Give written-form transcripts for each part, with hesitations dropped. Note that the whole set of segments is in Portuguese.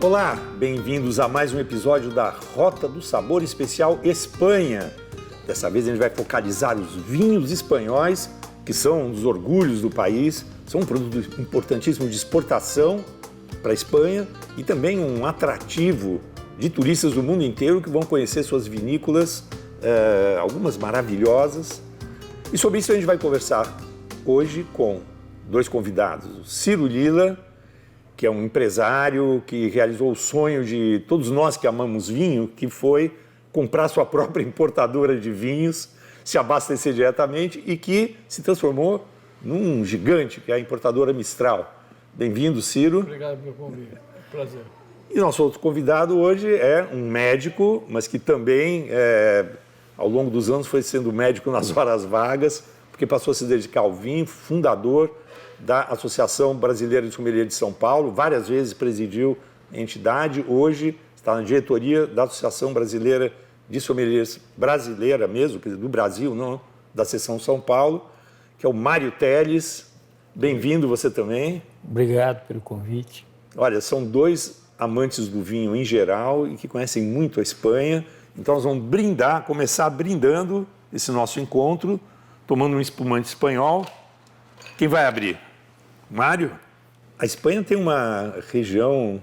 Olá, bem-vindos a mais um episódio da Rota do Sabor Especial Espanha. Dessa vez a gente vai focalizar os vinhos espanhóis, que são um dos orgulhos do país, são um produto importantíssimo de exportação para a Espanha e também um atrativo de turistas do mundo inteiro que vão conhecer suas vinícolas, algumas maravilhosas. E sobre isso a gente vai conversar hoje com dois convidados, o Ciro Lilla, que é um empresário que realizou o sonho de todos nós que amamos vinho, que foi comprar sua própria importadora de vinhos, se abastecer diretamente e que se transformou num gigante, que é a importadora Mistral. Bem-vindo, Ciro. Obrigado pelo convite. Prazer. E nosso outro convidado hoje é um médico, mas que também, ao longo dos anos, foi sendo médico nas horas vagas, porque passou a se dedicar ao vinho, fundador da Associação Brasileira de Sommelier de São Paulo, várias vezes presidiu a entidade, hoje está na diretoria da Associação Brasileira de Sommeliers, brasileira mesmo, do Brasil, não, da seção São Paulo, que é o Mário Teles. Bem-vindo você também. Obrigado pelo convite. Olha, são dois amantes do vinho em geral e que conhecem muito a Espanha, então nós vamos começar brindando esse nosso encontro, tomando um espumante espanhol. Quem vai abrir? Mário? A Espanha tem uma região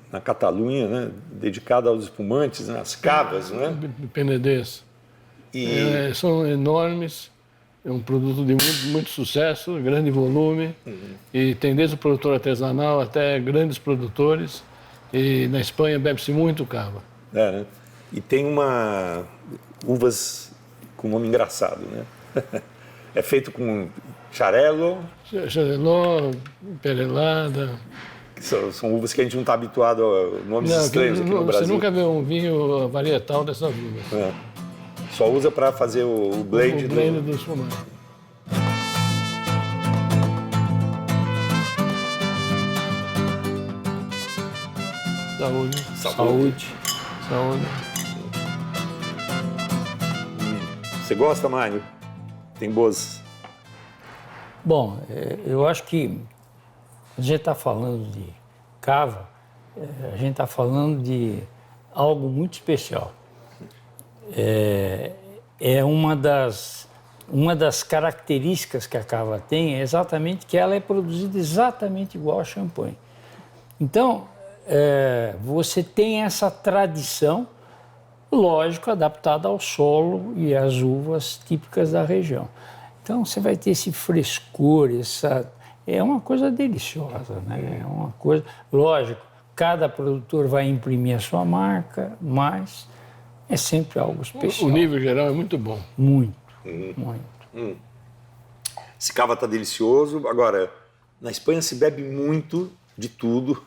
na Catalunha, né, dedicada aos espumantes, né, as cavas, né? Penedês. E... são enormes, é um produto de muito sucesso, grande volume, e tem desde o produtor artesanal até grandes produtores, e na Espanha bebe-se muito cava. né? E tem uvas com nome engraçado, né? É feito com Xarel-lo. Xarel-lo, Perelada. São uvas que a gente não está habituado a nomes estranhos aqui no Brasil. Você nunca vê um vinho varietal dessas uvas. Só usa para fazer o blend, do espumante. Saúde. Saúde. Saúde. Você gosta, Mário? Tem boas... Bom, eu acho que a gente está falando de cava, a gente está falando de algo muito especial. Uma das características que a cava tem é exatamente que ela é produzida exatamente igual a champanhe. Então, você tem essa tradição, lógico, adaptada ao solo e às uvas típicas da região. Então, você vai ter esse frescor, é uma coisa deliciosa, né? É uma coisa... Lógico, cada produtor vai imprimir a sua marca, mas é sempre algo especial. O nível geral é muito bom. Muito, muito. Esse cava está delicioso. Agora, na Espanha se bebe muito de tudo,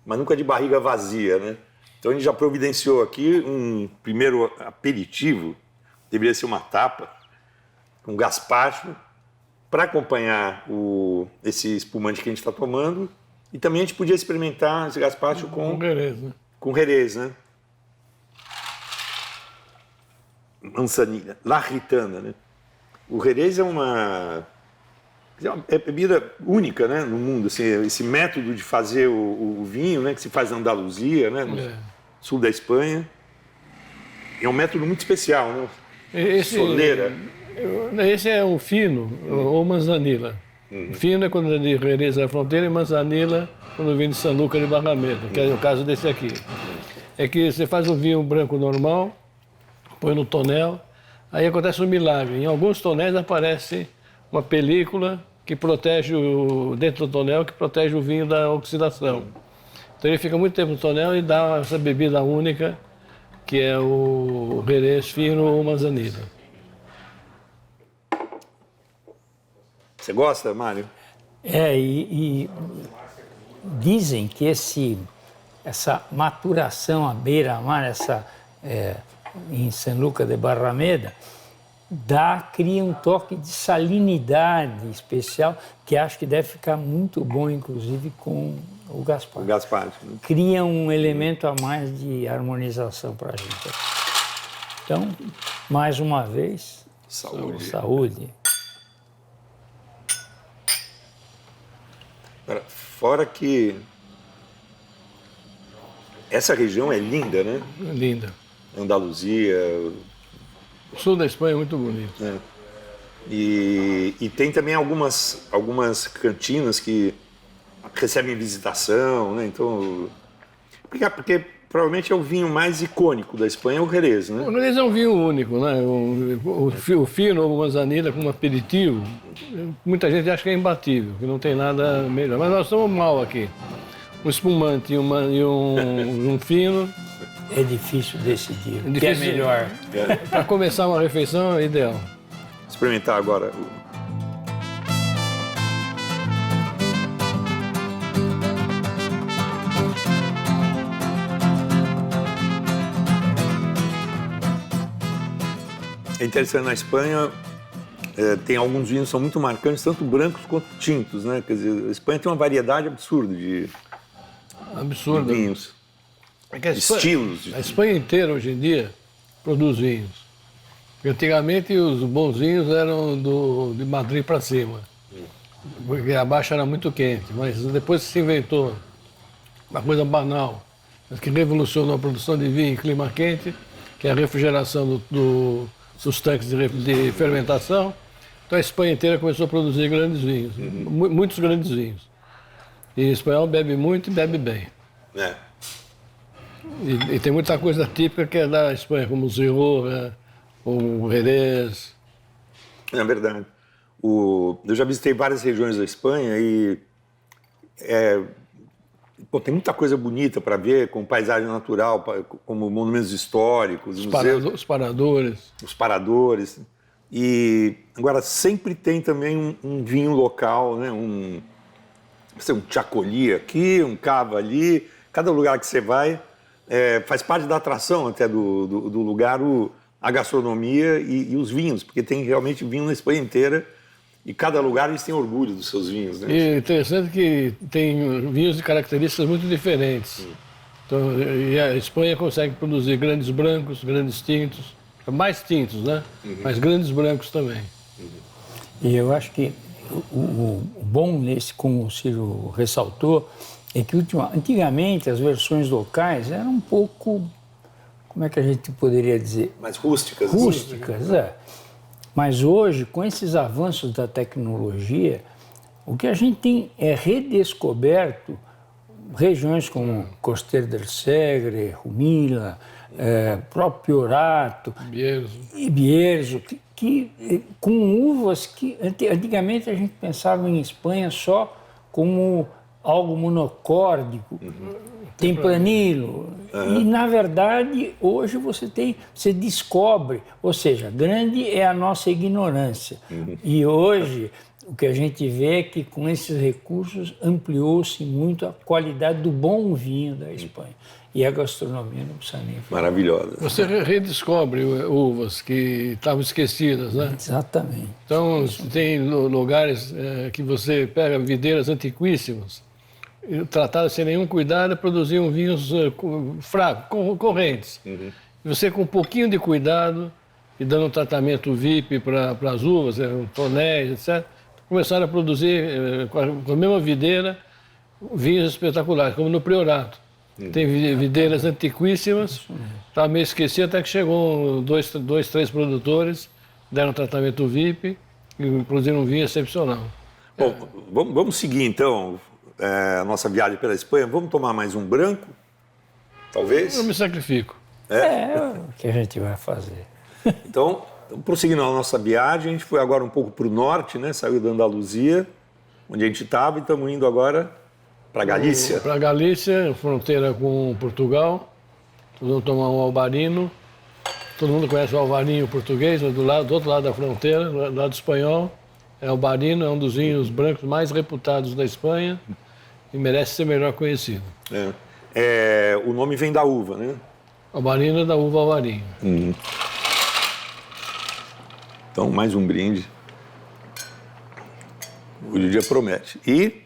mas nunca de barriga vazia, né? Então, a gente já providenciou aqui um primeiro aperitivo, deveria ser uma tapa, um gazpacho, para acompanhar esse espumante que a gente está tomando. E também a gente podia experimentar esse gazpacho com Jerez, né? Com Jerez, né? Manzanilla, La Gitana, né? O Jerez é uma bebida única, né, no mundo. Assim, esse método de fazer o vinho, né, que se faz na Andaluzia, né, no sul da Espanha. É um método muito especial, né? Soleira. Esse é o fino, ou manzanilla. Fino é quando é de Jerez da fronteira e manzanilla quando vem de San Lucas de Barrameda, que é o caso desse aqui. É que você faz o vinho branco normal, põe no tonel, aí acontece um milagre. Em alguns tonéis aparece uma película que protege dentro do tonel, que protege o vinho da oxidação. Então ele fica muito tempo no tonel e dá essa bebida única, que é o Jerez fino ou manzanilla. Você gosta, Mário? E dizem que essa maturação à beira-mar, em San Lucas de Barrameda, cria um toque de salinidade especial, que acho que deve ficar muito bom, inclusive, com o gazpacho. O gazpacho, né? Cria um elemento a mais de harmonização para a gente. Então, mais uma vez, saúde. Fora que Essa região é linda, né? Linda. Andaluzia. O sul da Espanha é muito bonito. É. E tem também algumas cantinas que recebem visitação, né? Então, porque provavelmente é o vinho mais icônico da Espanha, o Jerez, né? O Jerez é um vinho único, né? O fino, o manzanilla como aperitivo, muita gente acha que é imbatível, que não tem nada melhor. Mas nós estamos mal aqui. Um espumante e um fino. É difícil decidir. É difícil. O que é melhor? Para começar uma refeição é ideal. Experimentar agora. É interessante, na Espanha tem alguns vinhos que são muito marcantes, tanto brancos quanto tintos, né? Quer dizer, a Espanha tem uma variedade absurda de vinhos, É que estilos. A Espanha inteira hoje em dia produz vinhos. Porque antigamente os bons vinhos eram de Madrid para cima, porque abaixo era muito quente, mas depois se inventou uma coisa banal, mas que revolucionou a produção de vinho em clima quente, que é a refrigeração dos tanques de fermentação. Então a Espanha inteira começou a produzir grandes vinhos, muitos grandes vinhos. E o espanhol bebe muito e bebe bem. É. E tem muita coisa típica que é da Espanha, como o Zirro, o Jerez. É verdade. Eu já visitei várias regiões da Espanha e tem muita coisa bonita para ver, com paisagem natural, como monumentos históricos, museus, os paradores. E agora sempre tem também um vinho local, né? Um chacolí aqui, um cava ali. Cada lugar que você vai faz parte da atração até do lugar, a gastronomia e os vinhos, porque tem realmente vinho na Espanha inteira e cada lugar eles têm orgulho dos seus vinhos, né? E é interessante que tem vinhos de características muito diferentes. Então, e a Espanha consegue produzir grandes brancos, grandes tintos, mais tintos, né? Mas grandes brancos também. E eu acho que o bom nesse, como o Ciro ressaltou, é que antigamente as versões locais eram um pouco, como é que a gente poderia dizer? Mais rústicas. Rústicas, Mas hoje, com esses avanços da tecnologia, o que a gente tem é redescoberto regiões como Coster del Segre, Rumila, próprio Piorato e Bierzo, com uvas que antigamente a gente pensava em Espanha só como algo monocórdico, tempranilo. E, na verdade, hoje você descobre, ou seja, grande é a nossa ignorância. E hoje, o que a gente vê é que com esses recursos ampliou-se muito a qualidade do bom vinho da Espanha. E a gastronomia não precisa nem falar. Maravilhosa. Você redescobre uvas que estavam esquecidas, né? Exatamente. Então, tem lugares que você pega videiras antiquíssimas, tratadas sem nenhum cuidado, produziam vinhos fracos, correntes. E você, com um pouquinho de cuidado e dando um tratamento VIP para as uvas, tonéis, etc., começaram a produzir, com a mesma videira, vinhos espetaculares, como no Priorato. Tem videiras antiquíssimas, estava meio esquecido, até que chegou dois, três produtores, deram um tratamento VIP e produziram um vinho excepcional. Bom, vamos seguir então a nossa viagem pela Espanha. Vamos tomar mais um branco, talvez? Eu me sacrifico. O que a gente vai fazer. Então, prosseguindo a nossa viagem, a gente foi agora um pouco para o norte, né? Saiu da Andaluzia, onde a gente estava, e estamos indo agora para Galícia. Para Galícia, fronteira com Portugal. Vamos tomar um albarino. Todo mundo conhece o alvarinho português, mas do outro lado da fronteira, do lado espanhol. Albarino é um dos vinhos brancos mais reputados da Espanha e merece ser melhor conhecido. O nome vem da uva, né? Albarino é da uva alvarinho. Então, mais um brinde. O dia promete. E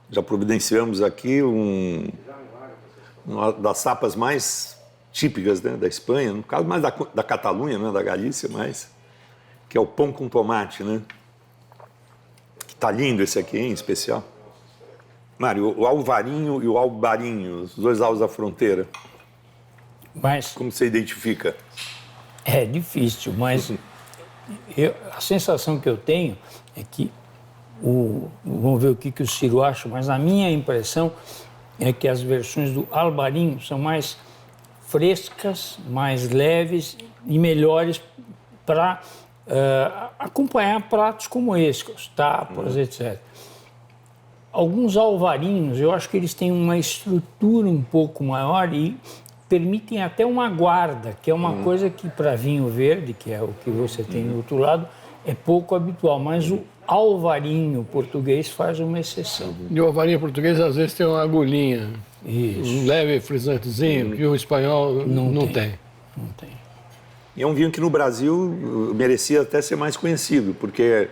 já providenciamos aqui uma das tapas mais típicas, né, da Espanha, no caso mais da Catalunha, né, da Galícia, que é o pão com tomate, né? Que tá lindo esse aqui, hein, em especial. Mário, o Alvarinho e o Albarinho, os dois lados da fronteira, Mas como você identifica? é difícil, mas a sensação que eu tenho é que, vamos ver o que o Ciro acha, mas a minha impressão é que as versões do Albarinho são mais frescas, mais leves e melhores para acompanhar pratos como esse, os tapas, etc. Alguns alvarinhos, eu acho que eles têm uma estrutura um pouco maior e permitem até uma guarda, que é uma coisa que para vinho verde, que é o que você tem do outro lado, é pouco habitual, mas o alvarinho português faz uma exceção. E o alvarinho português às vezes tem uma agulhinha, um leve frisantezinho, que o espanhol não tem. Não tem. E é um vinho que no Brasil merecia até ser mais conhecido, porque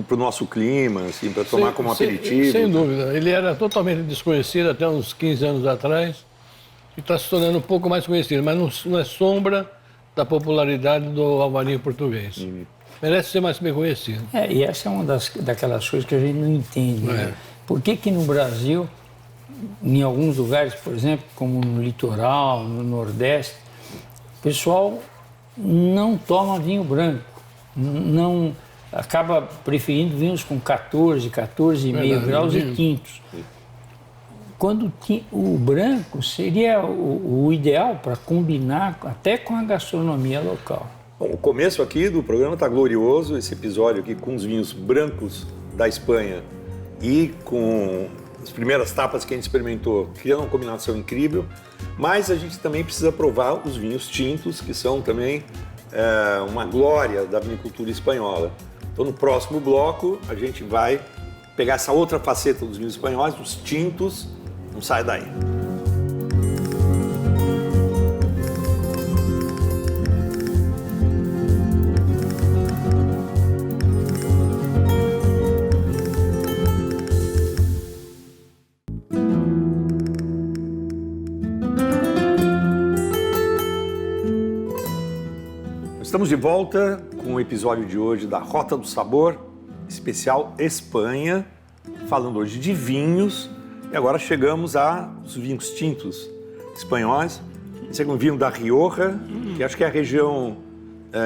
para o nosso clima, assim, para tomar como aperitivo. Sem dúvida. Ele era totalmente desconhecido até uns 15 anos atrás e está se tornando um pouco mais conhecido, mas não é sombra da popularidade do alvarinho português. Merece ser mais bem conhecido. E essa é uma daquelas coisas que a gente não entende. Né? Por que no Brasil, em alguns lugares, por exemplo, como no litoral, no Nordeste, o pessoal não toma vinho branco, não acaba preferindo vinhos com 14,5 graus e tintos. Quando o branco seria o ideal para combinar até com a gastronomia local. Bom, o começo aqui do programa está glorioso, esse episódio aqui com os vinhos brancos da Espanha e com as primeiras tapas que a gente experimentou, criando uma combinação incrível, mas a gente também precisa provar os vinhos tintos, que são também uma glória da vinicultura espanhola. Então, no próximo bloco, a gente vai pegar essa outra faceta dos vinhos espanhóis, os tintos. Não sai daí. Estamos de volta com o episódio de hoje da Rota do Sabor, especial Espanha, falando hoje de vinhos. E agora chegamos aos vinhos tintos espanhóis. Esse é um vinho da Rioja, que acho que é a região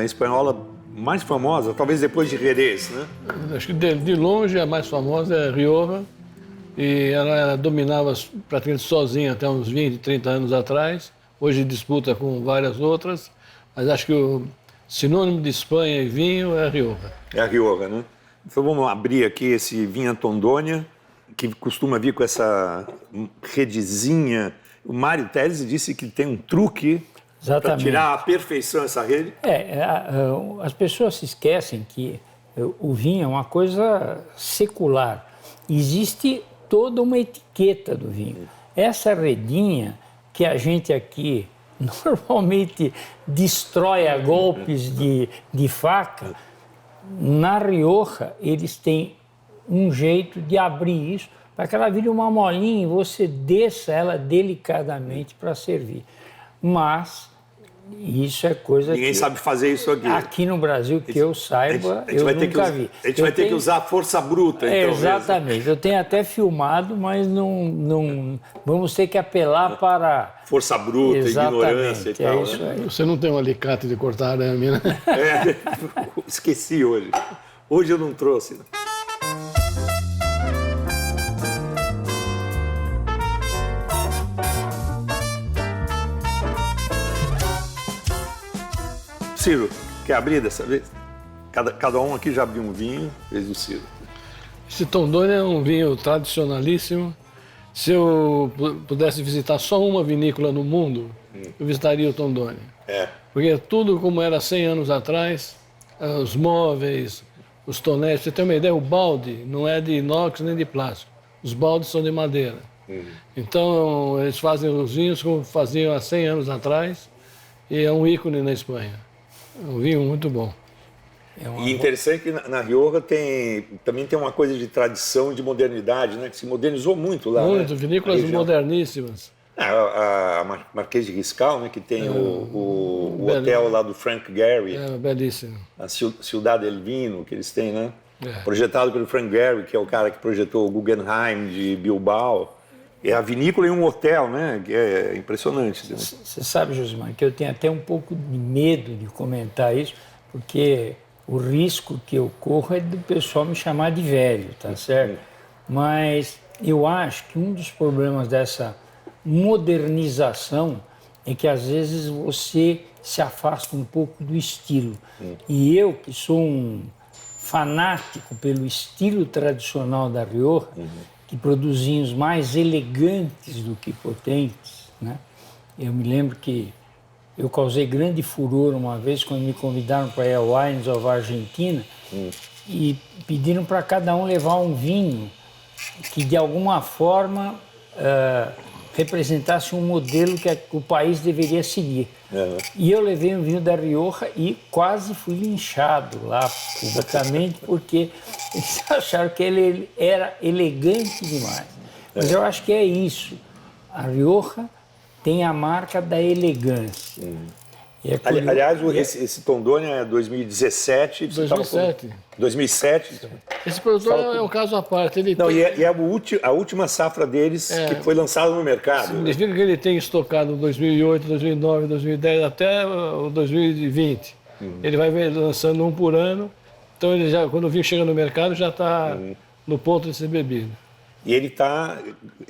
espanhola mais famosa, talvez depois de Jerez, né? Acho que de longe a mais famosa é a Rioja, e ela dominava praticamente sozinha até uns 20, 30 anos atrás. Hoje disputa com várias outras, mas acho que o sinônimo de Espanha e vinho é a Rioja. É a Rioja, né? Então vamos abrir aqui esse vinho Tondônia, que costuma vir com essa redezinha. O Mário Teles disse que tem um truque para tirar a perfeição essa rede. As pessoas se esquecem que o vinho é uma coisa secular. Existe toda uma etiqueta do vinho. Essa redinha que a gente aqui normalmente destrói a golpes de faca, na Rioja eles têm um jeito de abrir isso para que ela vire uma molinha e você desça ela delicadamente para servir. Mas isso é coisa Ninguém sabe fazer isso aqui. Aqui no Brasil, que eu saiba, eu nunca vi. A gente vai ter que usar a força bruta, então. Exatamente. Mesmo. Eu tenho até filmado, mas não vamos ter que apelar para... Força bruta, ignorância e tal. Isso aí. Você não tem um alicate de cortar arame, né? Esqueci hoje. Hoje eu não trouxe. Ciro, quer abrir dessa vez? Cada um aqui já abriu um vinho, fez o Ciro. Esse Tondônia é um vinho tradicionalíssimo. Se eu pudesse visitar só uma vinícola no mundo, eu visitaria o Tondônia. Porque tudo como era 100 anos atrás, os móveis, os tonéis, pra você ter uma ideia, o balde não é de inox nem de plástico. Os baldes são de madeira. Então, eles fazem os vinhos como faziam há 100 anos atrás e é um ícone na Espanha. É um vinho muito bom. E interessante que na Rioja também tem uma coisa de tradição e de modernidade, né? Que se modernizou muito lá. Muito, né? vinícolas moderníssimas. A Marquês de Riscal, né? Que tem o hotel lá do Frank Gehry. É belíssimo. A Ciudad del Vino, que eles têm, né? projetado pelo Frank Gehry, que é o cara que projetou o Guggenheim de Bilbao. É a vinícola e um hotel, né? Que é impressionante. Você sabe, Josimar, que eu tenho até um pouco de medo de comentar isso, porque o risco que eu corro é do pessoal me chamar de velho, tá certo? Mas eu acho que um dos problemas dessa modernização é que às vezes você se afasta um pouco do estilo. E eu, que sou um fanático pelo estilo tradicional da Rioja, que produz vinhos mais elegantes do que potentes, né? Eu me lembro que eu causei grande furor uma vez quando me convidaram para ir ao Wines of Argentina e pediram para cada um levar um vinho que de alguma forma representasse um modelo que o país deveria seguir. E eu levei um vinho da Rioja e quase fui linchado lá publicamente porque eles acharam que ele era elegante demais. Mas eu acho que é isso. A Rioja tem a marca da elegância. Aliás, esse Tondônia é 2017. 2007. 2007. Esse produtor é um caso à parte. Ele Não, tem... e é a última safra deles que foi lançada no mercado. Significa que ele tem estocado 2008, 2009, 2010 até o 2020. Ele vai lançando um por ano. Então, ele já, quando o vinho chega no mercado, já está no ponto de ser bebido. E ele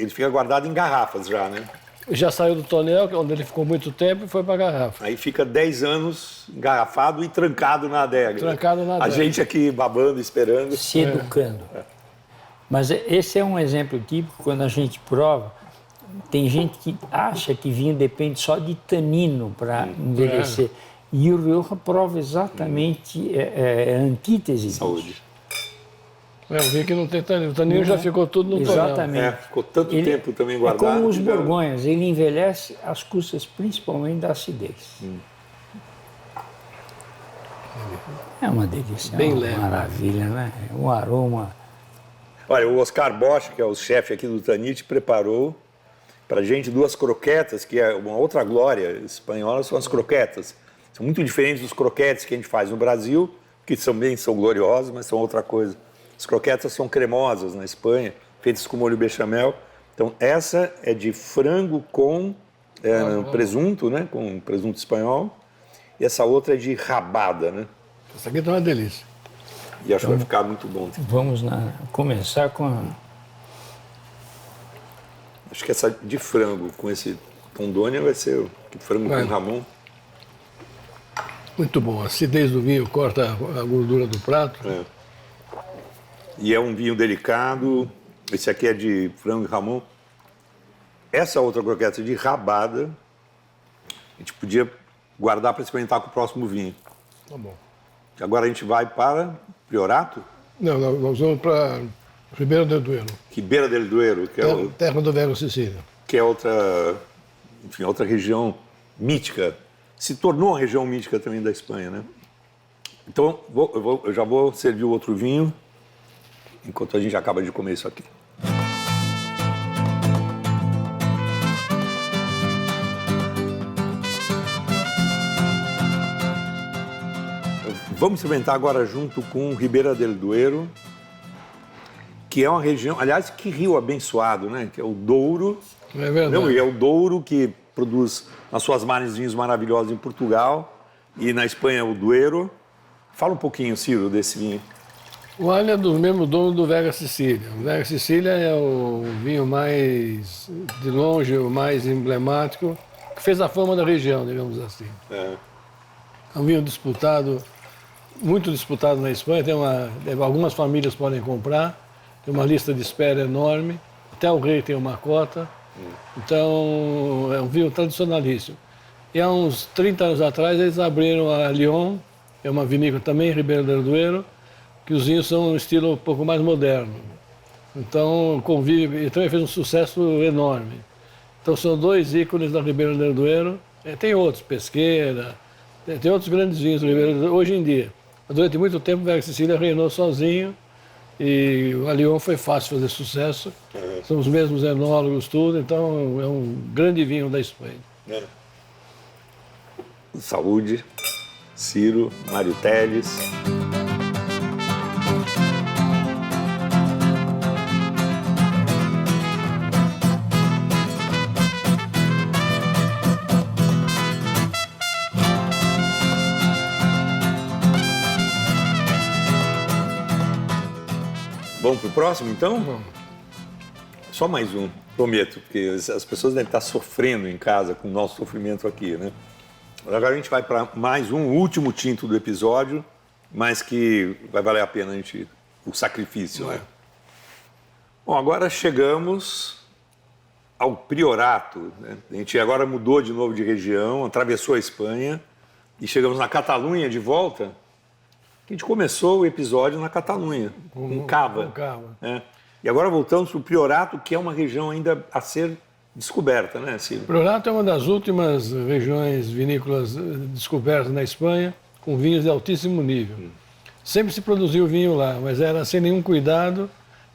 fica guardado em garrafas já, né? Já saiu do tonel, onde ele ficou muito tempo, e foi para a garrafa. Aí fica 10 anos engarrafado e trancado na adega. Trancado na adega. A gente aqui babando, esperando. Se educando. Mas esse é um exemplo típico, quando a gente prova, tem gente que acha que vinho depende só de tanino para envelhecer. E o Rioja prova exatamente a antítese disso. Saúde. O vinho que não tem tanino. O tanino já ficou tudo no tonel. Exatamente. Ficou tanto tempo também guardado. É como os borgonhas, ele envelhece às custas principalmente da acidez. É uma delícia, Bem uma leve. maravilha, né? Um aroma. Olha, o Oscar Bosch, que é o chefe aqui do Tanit, preparou para gente 2 croquetas, que é uma outra glória espanhola, são as croquetas. São muito diferentes dos croquetes que a gente faz no Brasil, que também são gloriosos, mas são outra coisa. As croquetas são cremosas na Espanha, feitas com molho bechamel. Então, essa é de frango com presunto, né? Com presunto espanhol. E essa outra é de rabada, né? Essa aqui tá uma delícia. E acho que vai ficar muito bom. Vamos começar com a... Acho que essa de frango com esse Tondônia vai ser o frango com Ramon. Muito bom. A acidez do vinho corta a gordura do prato. E é um vinho delicado. Esse aqui é de frango e Ramon. Essa outra croqueta é de rabada. A gente podia guardar para experimentar com o próximo vinho. Tá bom. Agora a gente vai para Priorato, Não, nós vamos para Ribeira del Duero, Ribeira del Duero, que é, terra do Vero Sicília. que é outra, enfim, outra região mítica. Se tornou uma região mítica também da Espanha, né? Então, eu já vou servir o outro vinho, enquanto a gente acaba de comer isso aqui. Vamos experimentar agora junto com Ribeira del Duero, que é uma região, aliás, que rio abençoado, né? Que é o Douro. É verdade. Não, e é o Douro que produz nas suas margens vinhos maravilhosos em Portugal e na Espanha é o Duero. Fala um pouquinho, Ciro, desse vinho. O alho é do mesmo dono do Vega Sicília. O Vega Sicília é o vinho mais, de longe, o mais emblemático, que fez a fama da região, digamos assim. É um vinho disputado, muito disputado na Espanha. Algumas famílias podem comprar, tem uma lista de espera enorme, até o rei tem uma cota. Então, é um vinho tradicionalíssimo. E há uns 30 anos atrás, eles abriram a Lyon, é uma vinícola também em Ribeira del Duero, que os vinhos são um estilo um pouco mais moderno. Então, convive, e também fez um sucesso enorme. Então, são 2 ícones da Ribeira del Duero. Tem outros, Pesqueira, tem outros grandes vinhos da Ribeira del Duero, hoje em dia. Durante muito tempo, o Vega Sicília reinou sozinho, e o Lyon foi fácil fazer sucesso. São os mesmos enólogos, tudo, então é um grande vinho da Espanha. Saúde, Ciro, Mário Teles. Vamos pro próximo, então? Vamos. Só mais um, prometo, porque as pessoas devem estar sofrendo em casa com o nosso sofrimento aqui, né? Agora a gente vai para mais um último tinto do episódio, mas que vai valer a pena o sacrifício, né? Bom, agora chegamos ao Priorato, né? A gente agora mudou de novo de região, atravessou a Espanha e chegamos na Catalunha de volta. A gente começou o episódio na Catalunha, com Cava. Né? E agora voltamos para o Priorato, que é uma região ainda a ser descoberta, né, Ciro? O Priorato é uma das últimas regiões vinícolas descobertas na Espanha, com vinhos de altíssimo nível. Sempre se produziu vinho lá, mas era sem nenhum cuidado,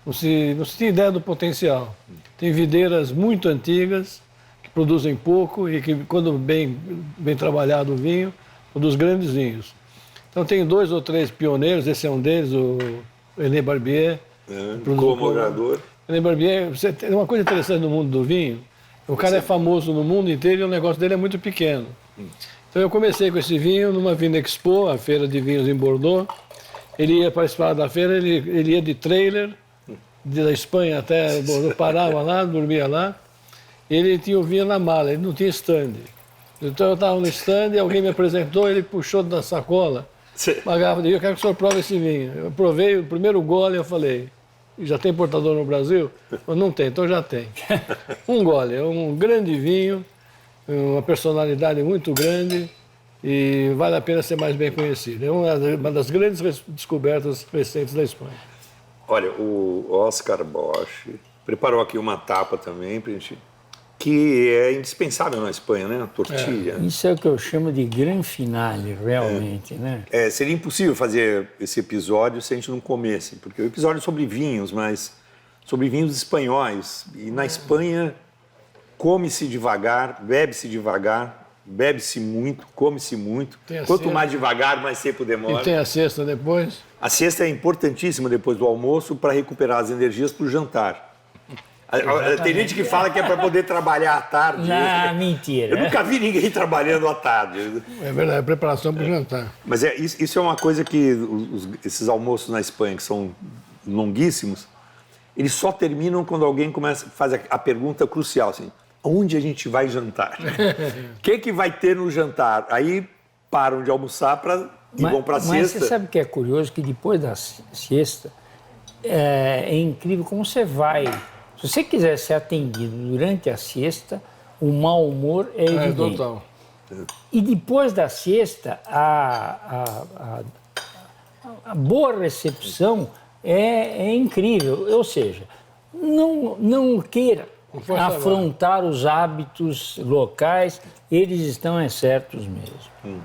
não se tinha ideia do potencial. Tem videiras muito antigas, que produzem pouco e que, quando bem trabalhado o vinho, produz grandes vinhos. Então tem 2 ou 3 pioneiros, esse é um deles, o René Barbier. Colaborador. René Barbier, tem uma coisa interessante no mundo do vinho, o cara é famoso no mundo inteiro e o negócio dele é muito pequeno. Então eu comecei com esse vinho numa Vinexpo, a feira de vinhos em Bordeaux. Ele ia participar da feira, ele ia de trailer, da Espanha até Bordeaux, parava lá, dormia lá. Ele tinha o vinho na mala, ele não tinha stand. Então eu estava no stand e alguém me apresentou, ele puxou da sacola uma garrafa de vinho, eu quero que o senhor prove esse vinho. Eu provei o primeiro gole e eu falei, já tem importador no Brasil? Eu, não tem, então já tem. Um gole, é um grande vinho, uma personalidade muito grande e vale a pena ser mais bem conhecido. É uma das grandes descobertas recentes da Espanha. Olha, o Oscar Bosch preparou aqui uma tapa também pra gente, que é indispensável na Espanha, né? A tortilha. Isso é o que eu chamo de gran finale, realmente, né? Seria impossível fazer esse episódio se a gente não comesse, porque o episódio é sobre vinhos, mas sobre vinhos espanhóis. E na Espanha, come-se devagar, bebe-se muito, come-se muito. Quanto mais devagar, mais tempo demora. E tem a cesta depois? A cesta é importantíssima depois do almoço para recuperar as energias para o jantar. Tem gente que fala que é para poder trabalhar à tarde. Não, mentira. Eu nunca vi ninguém trabalhando à tarde. É verdade, é preparação para o jantar. Mas isso é uma coisa que esses almoços na Espanha, que são longuíssimos, eles só terminam quando alguém faz a pergunta crucial, assim, onde a gente vai jantar? O que vai ter no jantar? Aí param de almoçar e vão para a siesta. Mas você sabe o que é curioso? Que depois da siesta, é incrível como você vai... Se você quiser ser atendido durante a siesta, o mau humor é evidente. Total. E depois da siesta, a boa recepção é incrível. Ou seja, não queira afrontar os hábitos locais, eles estão certos mesmo.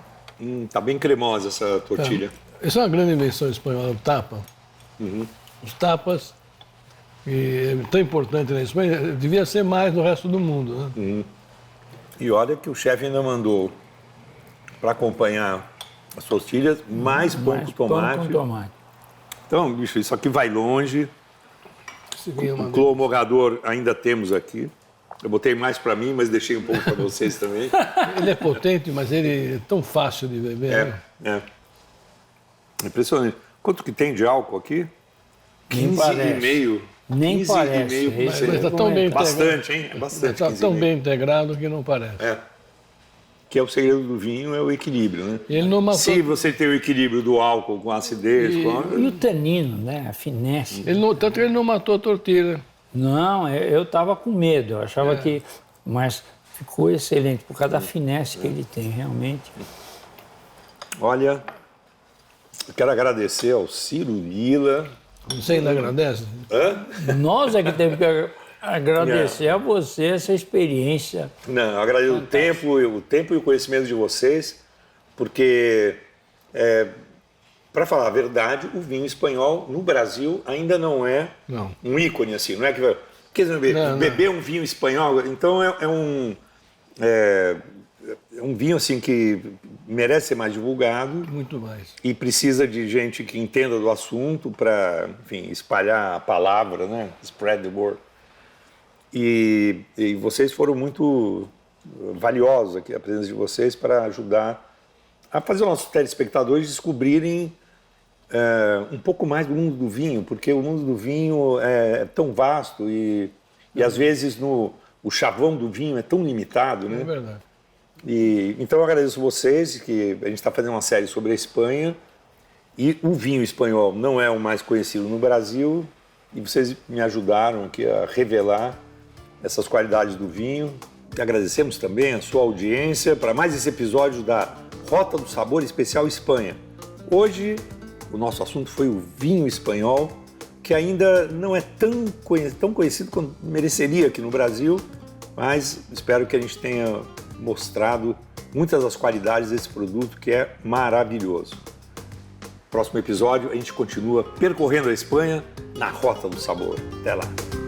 Tá bem cremosa essa tortilha. Essa é uma grande invenção espanhola, o tapa. Os tapas... E é tão importante na Espanha, devia ser mais no resto do mundo, né? E olha que o chefe ainda mandou, para acompanhar as tortilhas, mais pão com tomate. Então, bicho, isso aqui vai longe. O clomogador ainda temos aqui. Eu botei mais para mim, mas deixei um pouco para vocês também. Ele é potente, mas ele é tão fácil de beber. É impressionante. Quanto que tem de álcool aqui? 15,5. Nem parece. Mas está tão bem integrado. Bastante, hein? É bastante. Está tão bem integrado que não parece. Que é o segredo do vinho, é o equilíbrio, né? Ele não matou... Se você tem o equilíbrio do álcool com a acidez... E o tanino, né? A finesse. Tanto que ele não matou a tortilha. Não, eu estava com medo. Eu achava que... Mas ficou excelente, por causa da finesse que ele tem, realmente. Olha, eu quero agradecer ao Ciro Lila... Você ainda agradece? Nós é que temos que agradecer a você essa experiência. Não, eu agradeço o tempo e o conhecimento de vocês, porque, para falar a verdade, o vinho espanhol no Brasil ainda não é um ícone, assim, não é que... Quer dizer, beber um vinho espanhol, então é um vinho assim que merece ser mais divulgado. Muito mais. E precisa de gente que entenda do assunto para, enfim, espalhar a palavra, né? Spread the word. E vocês foram muito valiosos aqui, a presença de vocês, para ajudar a fazer os nossos telespectadores descobrirem um pouco mais do mundo do vinho, porque o mundo do vinho é tão vasto e às vezes o chavão do vinho é tão limitado, né? É verdade. Então eu agradeço vocês, que a gente está fazendo uma série sobre a Espanha e o vinho espanhol não é o mais conhecido no Brasil e vocês me ajudaram aqui a revelar essas qualidades do vinho. E agradecemos também a sua audiência para mais esse episódio da Rota do Sabor Especial Espanha. Hoje o nosso assunto foi o vinho espanhol, que ainda não é tão conhecido quanto mereceria aqui no Brasil, mas espero que a gente tenha mostrado muitas das qualidades desse produto, que é maravilhoso. Próximo episódio, a gente continua percorrendo a Espanha na Rota do Sabor. Até lá!